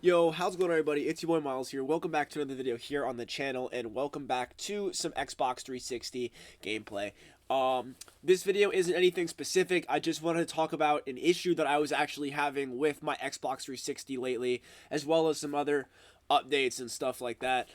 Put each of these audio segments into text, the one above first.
Yo, how's it going, everybody? It's your boy Miles here. Welcome back to another video here on the channel, and welcome back to some Xbox 360 gameplay. This video isn't anything specific. I just wanted to talk about an issue that I was actually having with my Xbox 360 lately, as well as some other updates and stuff like that.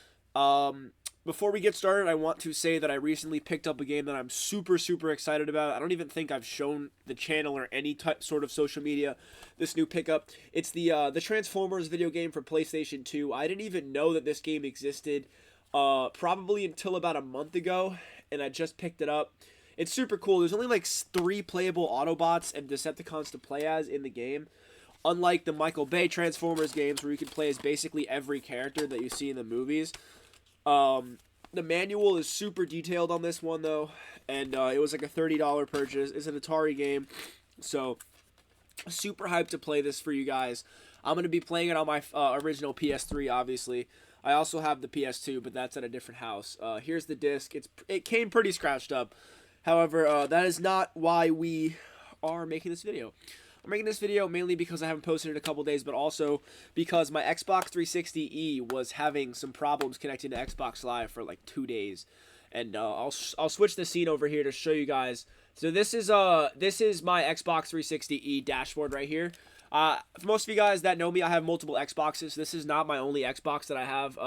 Before we get started, I want to say that I recently picked up a game that I'm super excited about. I don't even think I've shown the channel or any sort of social media this new pickup. It's the Transformers video game for PlayStation 2. I didn't even know that this game existed probably until about a month ago, and I just picked it up. It's super cool. There's only like 3 playable Autobots and Decepticons to play as in the game. Unlike the Michael Bay Transformers games where you can play as basically every character that you see in the movies. The manual is super detailed on this one though, and it was like a $30 purchase. It's an Atari game, so super hyped to play this for you guys. I'm going to be playing it on my original PS3, obviously. I also have the PS2, but that's at a different house. Here's the disc. It came pretty scratched up. However, that is not why we are making this video. I'm making this video mainly because I haven't posted in a couple days, but also because my Xbox 360e was having some problems connecting to Xbox Live for like 2 days. And I'll switch the scene over here to show you guys. So this is my Xbox 360e dashboard right here. For most of you guys that know me, I have multiple Xboxes. This is not my only Xbox that I have.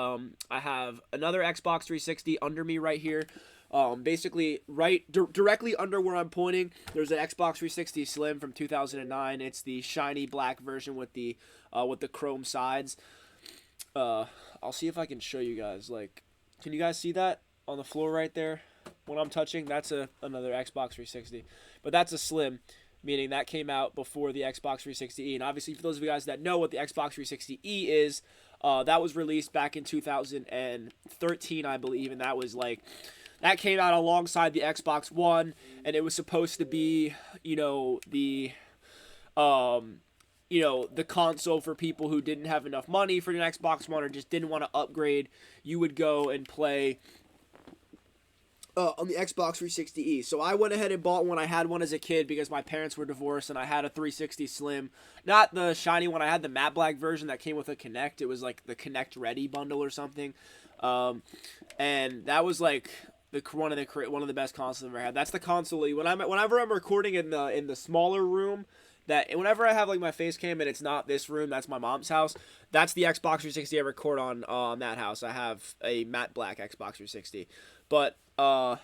I have another Xbox 360 under me right here. Basically, directly under where I'm pointing, there's an Xbox 360 Slim from 2009. It's the shiny black version with the chrome sides. I'll see if I can show you guys. Like, can you guys see that on the floor right there? When I'm touching, that's another Xbox 360. But that's a Slim, meaning that came out before the Xbox 360e. And obviously, for those of you guys that know what the Xbox 360e is, that was released back in 2013, I believe, and that was like. That came out alongside the Xbox One, and it was supposed to be, the console for people who didn't have enough money for an Xbox One or just didn't want to upgrade. You would go and play on the Xbox 360e. So I went ahead and bought one. I had one as a kid because my parents were divorced, and I had a 360 Slim. Not the shiny one. I had the matte black version that came with a Kinect. It was like the Kinect Ready bundle or something. And that was like one of the best consoles I've ever had. That's the console. Whenever I'm recording in the smaller room, whenever I have like my face cam and it's not this room, that's my mom's house. That's the Xbox 360 I record on that house. I have a matte black Xbox 360, but I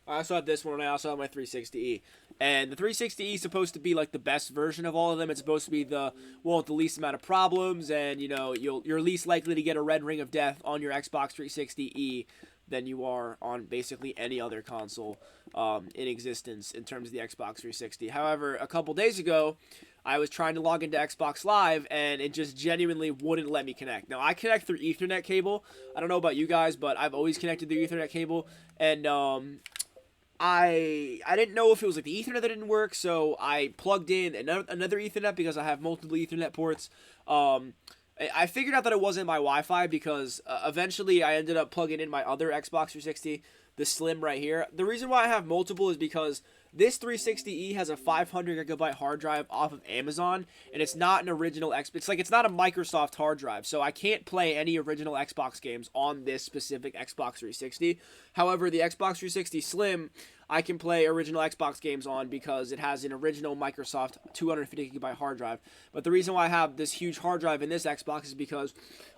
also have this one, and I also have my 360e. And the 360e is supposed to be like the best version of all of them. It's supposed to be the least amount of problems, and you're least likely to get a red ring of death on your Xbox 360e than you are on basically any other console in existence in terms of the Xbox 360. However, a couple days ago, I was trying to log into Xbox Live, and it just genuinely wouldn't let me connect. Now, I connect through Ethernet cable. I don't know about you guys, but I've always connected through Ethernet cable, and I didn't know if it was like the Ethernet that didn't work, so I plugged in another Ethernet because I have multiple Ethernet ports. I figured out that it wasn't my Wi-Fi because eventually I ended up plugging in my other Xbox 360, the Slim right here. The reason why I have multiple is because this 360e has a 500 gigabyte hard drive off of Amazon, and it's not an original it's not a Microsoft hard drive, so I can't play any original Xbox games on this specific Xbox 360. However, the Xbox 360 Slim, I can play original Xbox games on because it has an original Microsoft 250 gigabyte hard drive. But the reason why I have this huge hard drive in this Xbox is because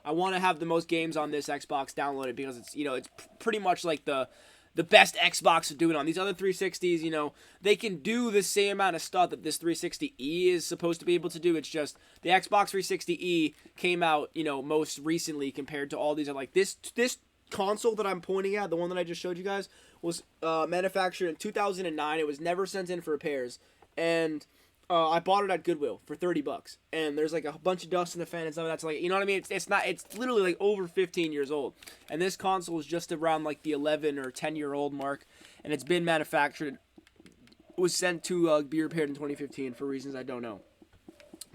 I want to have the most games on this Xbox downloaded because it's pretty much like the best Xbox to do it on. These other 360s, they can do the same amount of stuff that this 360e is supposed to be able to do. It's just the Xbox 360e came out, most recently compared to all these. Like this console that I'm pointing at, the one that I just showed you guys, was manufactured in 2009. It was never sent in for repairs, and I bought it at Goodwill for $30, and there's like a bunch of dust in the fan and stuff. That's like, you know what I mean? It's literally like over 15 years old, and this console is just around like the 11 or 10-year-old mark, and it's been manufactured. It was sent to be repaired in 2015 for reasons I don't know,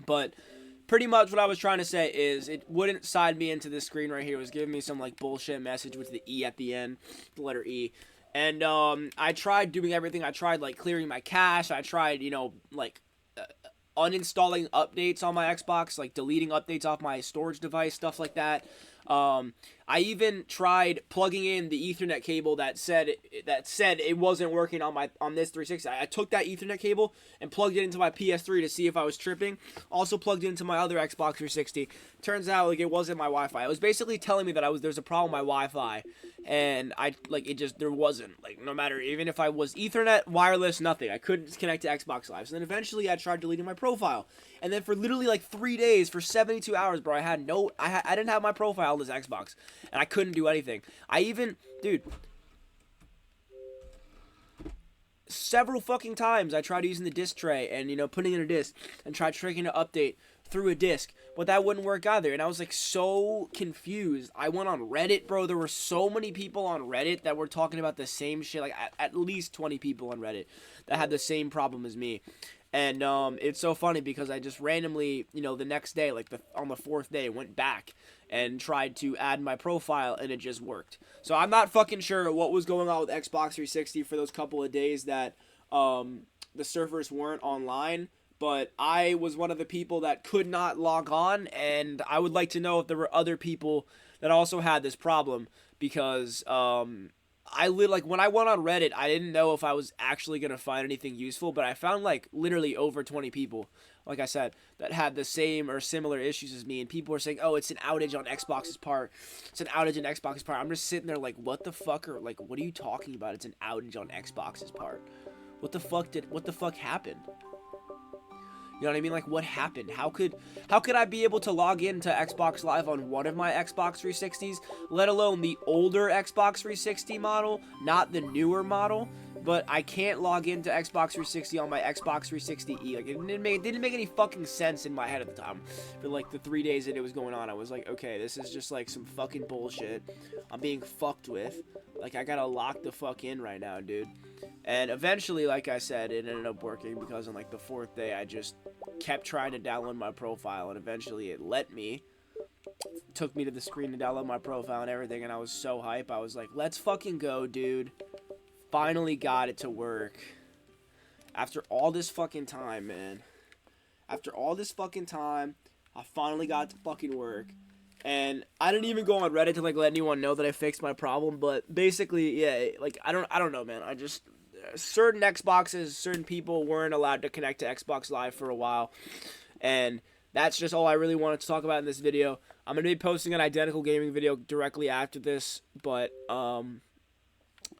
but pretty much what I was trying to say is it wouldn't side me into this screen right here. It was giving me some like bullshit message with the E at the end, the letter E. And I tried doing everything. I tried like clearing my cache. I tried, uninstalling updates on my Xbox, like deleting updates off my storage device, stuff like that. I even tried plugging in the Ethernet cable that said it wasn't working on this 360. I took that Ethernet cable and plugged it into my PS3 to see if I was tripping. Also plugged it into my other Xbox 360. Turns out like it wasn't my Wi-Fi. It was basically telling me that there's a problem with my Wi-Fi, and there wasn't, like, no matter, even if I was Ethernet, wireless, nothing. I couldn't connect to Xbox Live. So then eventually I tried deleting my profile, and then for literally like 3 days, for 72 hours, bro, I didn't have my profile on this Xbox, and I couldn't do anything. Dude, several fucking times I tried using the disk tray and, putting in a disk and tried tricking to update through a disk, but that wouldn't work either, and I was like so confused. I went on Reddit, bro. There were so many people on Reddit that were talking about the same shit, like at least 20 people on Reddit that had the same problem as me. And it's so funny because I just randomly, the next day, like on the 4th day, went back and tried to add my profile, and it just worked. So I'm not fucking sure what was going on with Xbox 360 for those couple of days that the servers weren't online, but I was one of the people that could not log on, and I would like to know if there were other people that also had this problem, because when I went on Reddit, I didn't know if I was actually going to find anything useful, but I found like literally over 20 people, like I said, that had the same or similar issues as me, and people were saying, oh, it's an outage on Xbox's part. It's an outage on Xbox's part. I'm just sitting there like, what the fuck, or like, what are you talking about? It's an outage on Xbox's part. What the fuck happened? You know what I mean? Like, what happened? How could I be able to log into Xbox Live on one of my Xbox 360s, let alone the older Xbox 360 model, not the newer model? But I can't log into Xbox 360 on my Xbox 360e. Like, it didn't make any fucking sense in my head at the time. For like the 3 days that it was going on, I was like, okay, this is just like some fucking bullshit. I'm being fucked with. Like, I gotta lock the fuck in right now, dude. And eventually, like I said, it ended up working, because on like the 4th day, I just kept trying to download my profile, and eventually it let me. Took me to the screen to download my profile and everything, and I was so hype. I was like, let's fucking go, dude. Finally got it to work. After all this fucking time, man. After all this fucking time, I finally got it to fucking work. And I didn't even go on Reddit to like let anyone know that I fixed my problem, but basically, yeah, like I don't know, man. I just, certain Xboxes, certain people weren't allowed to connect to Xbox Live for a while, and that's just all I really wanted to talk about in this video. I'm gonna be posting an identical gaming video directly after this, but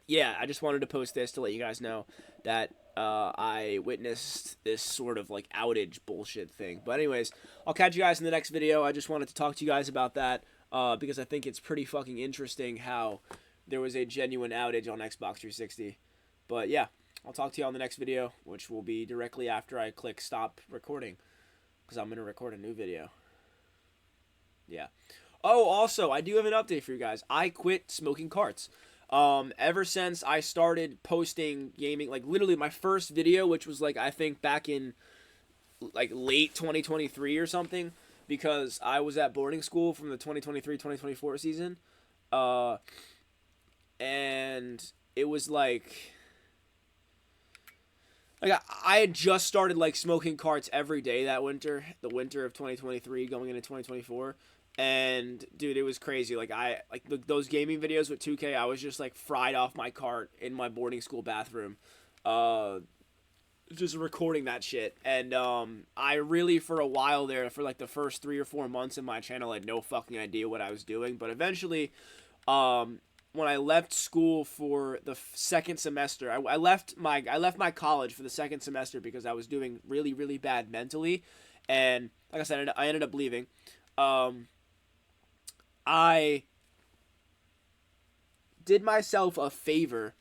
yeah, I just wanted to post this to let you guys know that I witnessed this sort of like outage bullshit thing. But anyways, I'll catch you guys in the next video. I just wanted to talk to you guys about that because I think it's pretty fucking interesting how there was a genuine outage on Xbox 360. But yeah, I'll talk to you on the next video, which will be directly after I click stop recording, because I'm going to record a new video. Yeah. Oh, also, I do have an update for you guys. I quit smoking carts. Ever since I started posting gaming, like literally my first video, which was like, I think back in like late 2023 or something, because I was at boarding school from the 2023-2024 season. And it was like I had just started like smoking carts every day that winter, the winter of 2023 going into 2024. And dude, it was crazy. Like those gaming videos with 2K, I was just like fried off my cart in my boarding school bathroom, just recording that shit. And I really, for a while there, for like the first 3 or 4 months in my channel, I had no fucking idea what I was doing. But eventually, when I left school for the second semester, I left my college for the second semester because I was doing really, really bad mentally. And like I said, I ended up leaving. I did myself a favor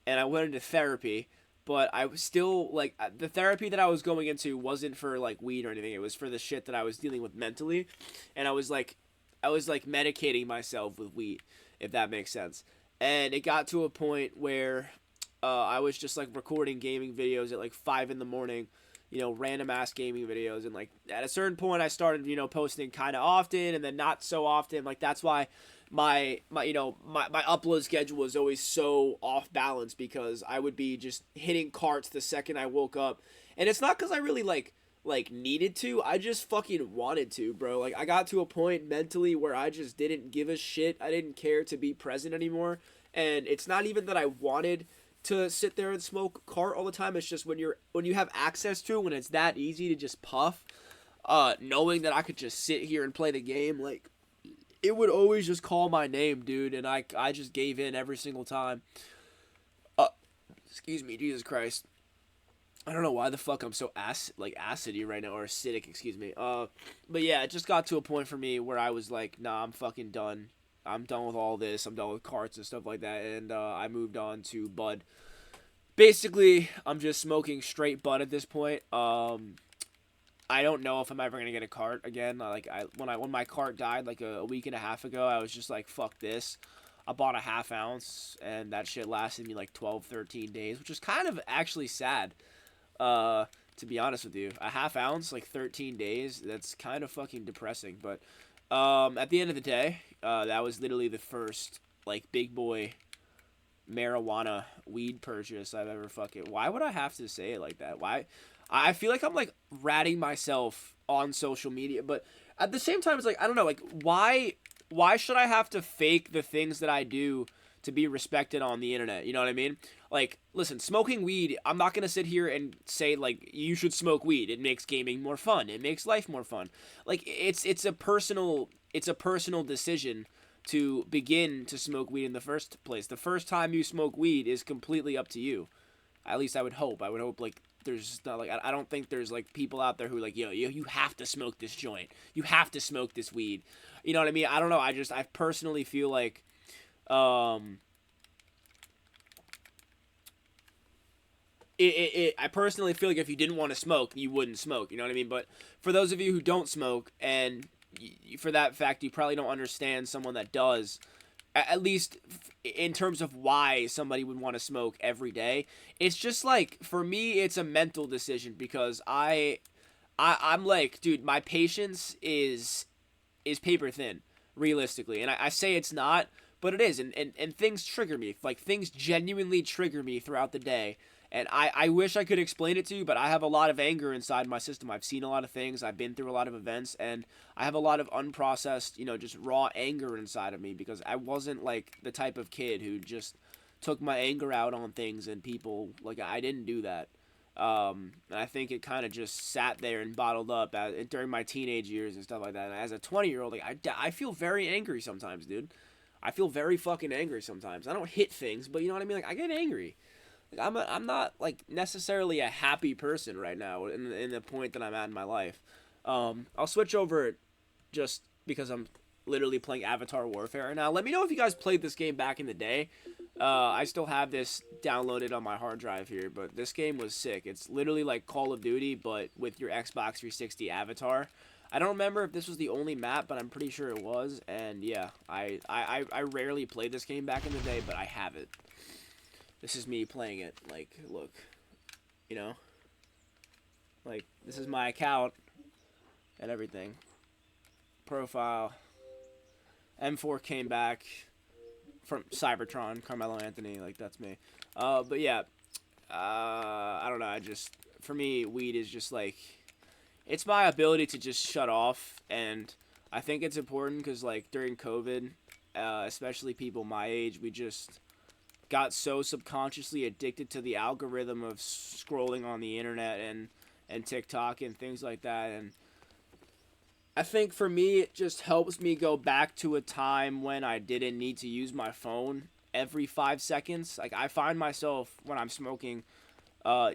and I went into therapy, but I was still like, the therapy that I was going into wasn't for like weed or anything. It was for the shit that I was dealing with mentally. And I was like medicating myself with weed, if that makes sense. And it got to a point where I was just like recording gaming videos at like 5 in the morning, random ass gaming videos. And like at a certain point I started, posting kind of often and then not so often. Like that's why my upload schedule was always so off balance, because I would be just hitting carts the second I woke up. And it's not because I really like like needed to. I just fucking wanted to, bro. Like I got to a point mentally where I just didn't give a shit. I didn't care to be present anymore. And it's not even that I wanted to sit there and smoke cart all the time. It's just when you have access to it, when it's that easy to just puff, knowing that I could just sit here and play the game, like it would always just call my name, dude, and I just gave in every single time. Excuse me, Jesus Christ. I don't know why the fuck I'm so acidy right now, or acidic, excuse me. But yeah, it just got to a point for me where I was like, nah, I'm fucking done. I'm done with all this. I'm done with carts and stuff like that, and I moved on to bud. Basically, I'm just smoking straight bud at this point. I don't know if I'm ever gonna get a cart again. When my cart died like a week and a half ago, I was just like, fuck this. I bought a half ounce, and that shit lasted me like 12, 13 days, which is kind of actually sad. To be honest with you, a half ounce, like 13 days, that's kind of fucking depressing. But at the end of the day, that was literally the first like big boy marijuana weed purchase I've ever fucking. Why would I have to say it like that? Why? I feel like I'm like ratting myself on social media, but at the same time, it's like I don't know, like why should I have to fake the things that I do to be respected on the internet? You know what I mean? Like, listen, smoking weed, I'm not gonna sit here and say like you should smoke weed. It makes gaming more fun. It makes life more fun. Like it's a personal decision to begin to smoke weed in the first place. The first time you smoke weed is completely up to you. At least I would hope. I would hope like there's not like I don't think there's like people out there who like you have to smoke this joint. You have to smoke this weed. You know what I mean? I don't know. I personally feel like I personally feel like if you didn't want to smoke, you wouldn't smoke. You know what I mean? But for those of you who don't smoke, and for that fact, you probably don't understand someone that does. At least in terms of why somebody would want to smoke every day, it's just like for me, it's a mental decision because I'm like, dude, my patience is paper thin, realistically, and I say it's not, but it is, and things trigger me, like things genuinely trigger me throughout the day. And I wish I could explain it to you, but I have a lot of anger inside my system. I've seen a lot of things. I've been through a lot of events. And I have a lot of unprocessed, just raw anger inside of me. Because I wasn't, like, the type of kid who just took my anger out on things and people. Like, I didn't do that. And I think it kind of just sat there and bottled up during my teenage years and stuff like that. And as a 20-year-old, like, I feel very angry sometimes, dude. I feel very fucking angry sometimes. I don't hit things, but you know what I mean? Like, I get angry. I'm not like necessarily a happy person right now in the point that I'm at in my life. I'll switch over just because I'm literally playing Avatar Warfare right now. Let me know if you guys played this game back in the day. I still have this downloaded on my hard drive here, but this game was sick. It's literally like Call of Duty, but with your Xbox 360 avatar. I don't remember if this was the only map, but I'm pretty sure it was. And yeah, I rarely played this game back in the day, but I have it. This is me playing it, like, look, like, this is my account, and everything, profile, M4 came back, from Cybertron, Carmelo Anthony, like, that's me, but yeah, I don't know, for me, weed is just, like, it's my ability to just shut off, and I think it's important, because, like, during COVID, especially people my age, we just got so subconsciously addicted to the algorithm of scrolling on the internet and TikTok and things like that. And I think for me, it just helps me go back to a time when I didn't need to use my phone every 5 seconds. Like, I find myself, when I'm smoking,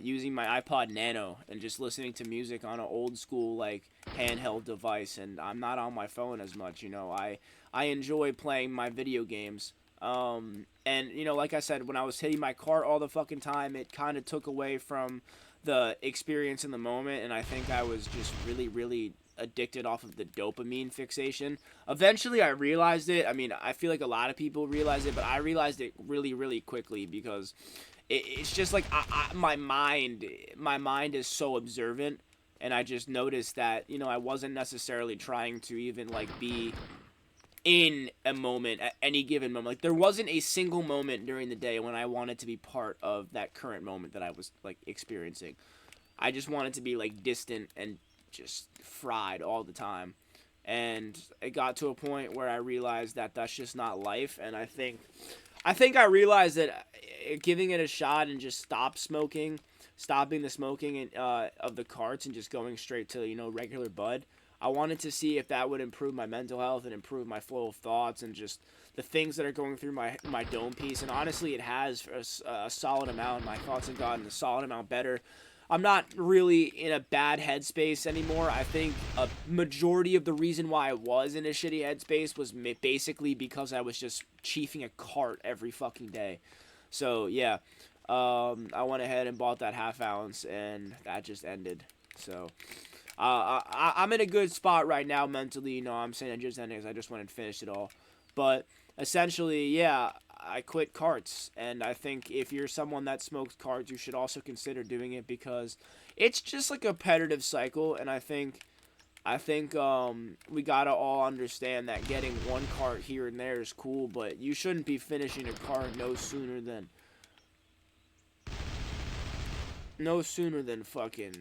using my iPod Nano and just listening to music on an old school, like, handheld device. And I'm not on my phone as much, I enjoy playing my video games. And, like I said, when I was hitting my cart all the fucking time, it kind of took away from the experience in the moment, and I think I was just really, really addicted off of the dopamine fixation. Eventually, I realized it. I mean, I feel like a lot of people realize it, but I realized it really, really quickly because it's just like my mind is so observant, and I just noticed that, I wasn't necessarily trying to even, like, be in a moment at any given moment. Like, there wasn't a single moment during the day when I wanted to be part of that current moment that I was, like, experiencing. I just wanted to be like distant and just fried all the time. And it got to a point where I realized that that's just not life. And I think I realized that giving it a shot and just stopping the smoking and of the carts and just going straight to regular bud. I wanted to see if that would improve my mental health and improve my flow of thoughts and just the things that are going through my dome piece. And honestly, it has for a solid amount. My thoughts have gotten a solid amount better. I'm not really in a bad headspace anymore. I think a majority of the reason why I was in a shitty headspace was basically because I was just chiefing a cart every fucking day. So yeah, I went ahead and bought that half ounce, and that just ended. So I'm in a good spot right now mentally. I'm saying it just ended because I just went and finished it all. But essentially, yeah, I quit carts, and I think if you're someone that smokes carts, you should also consider doing it because it's just like a competitive cycle, and I think we gotta all understand that getting one cart here and there is cool, but you shouldn't be finishing a cart no sooner than fucking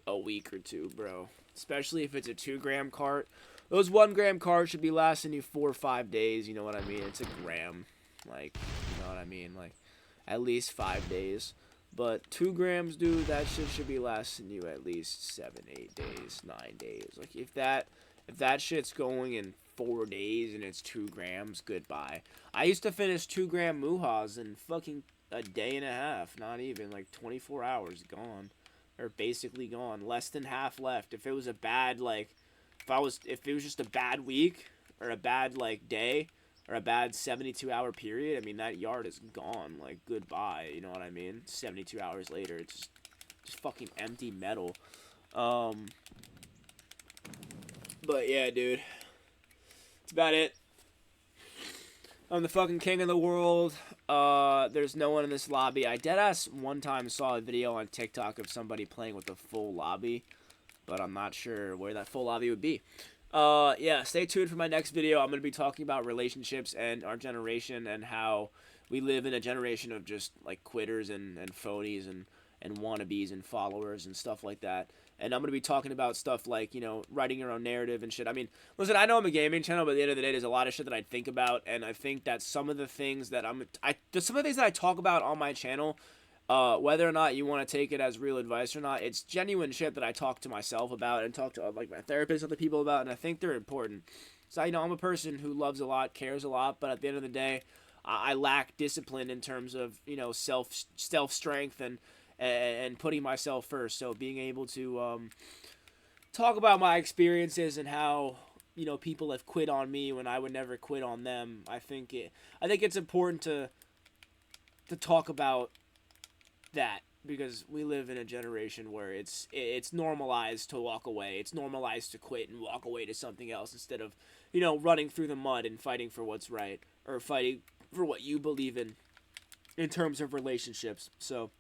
a week or two, bro. Especially if it's a 2 gram cart. Those 1 gram carts should be lasting you 4 or 5 days. You know what I mean? It's a gram, like you know what I mean, like at least 5 days. But 2 grams, dude, that shit should be lasting you at least 7, 8 days, 9 days. Like if that shit's going in 4 days and it's 2 grams, goodbye. I used to finish 2 gram muhas in fucking a day and a half. Not even like 24 hours gone, or basically gone. Less than half left. If it was a bad if it was just a bad week or a bad day or a bad 72-hour period, I mean that yard is gone. Like goodbye. You know what I mean? 72 hours later, it's just fucking empty metal. But yeah, dude, that's about it. I'm the fucking king of the world. There's no one in this lobby. I deadass one time saw a video on TikTok of somebody playing with a full lobby, but I'm not sure where that full lobby would be. Yeah, stay tuned for my next video. I'm going to be talking about relationships and our generation and how we live in a generation of just like quitters and phonies and wannabes and followers and stuff like that. And I'm going to be talking about stuff like, writing your own narrative and shit. I mean, listen, I know I'm a gaming channel, but at the end of the day, there's a lot of shit that I think about. And I think that some of the things that some of the things that I talk about on my channel, whether or not you want to take it as real advice or not, it's genuine shit that I talk to myself about and talk to like my therapist, other people about. And I think they're important. So, I'm a person who loves a lot, cares a lot. But at the end of the day, I lack discipline in terms of, self strength and putting myself first. So being able to talk about my experiences and how people have quit on me when I would never quit on them. I think it's important to talk about that because we live in a generation where it's normalized to walk away. It's normalized to quit and walk away to something else instead of running through the mud and fighting for what's right or fighting for what you believe in terms of relationships. So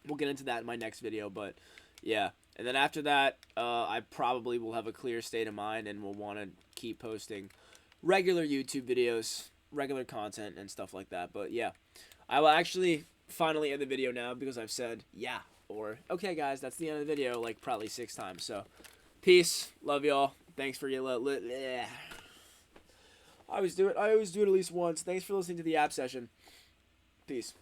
we'll get into that in my next video, but yeah. And then after that, I probably will have a clear state of mind and will want to keep posting regular YouTube videos, regular content, and stuff like that. But yeah, I will actually finally end the video now because I've said yeah or okay, guys, that's the end of the video like probably 6 times. So peace, love y'all. Thanks for your I always do it at least once. Thanks for listening to the app session. Peace.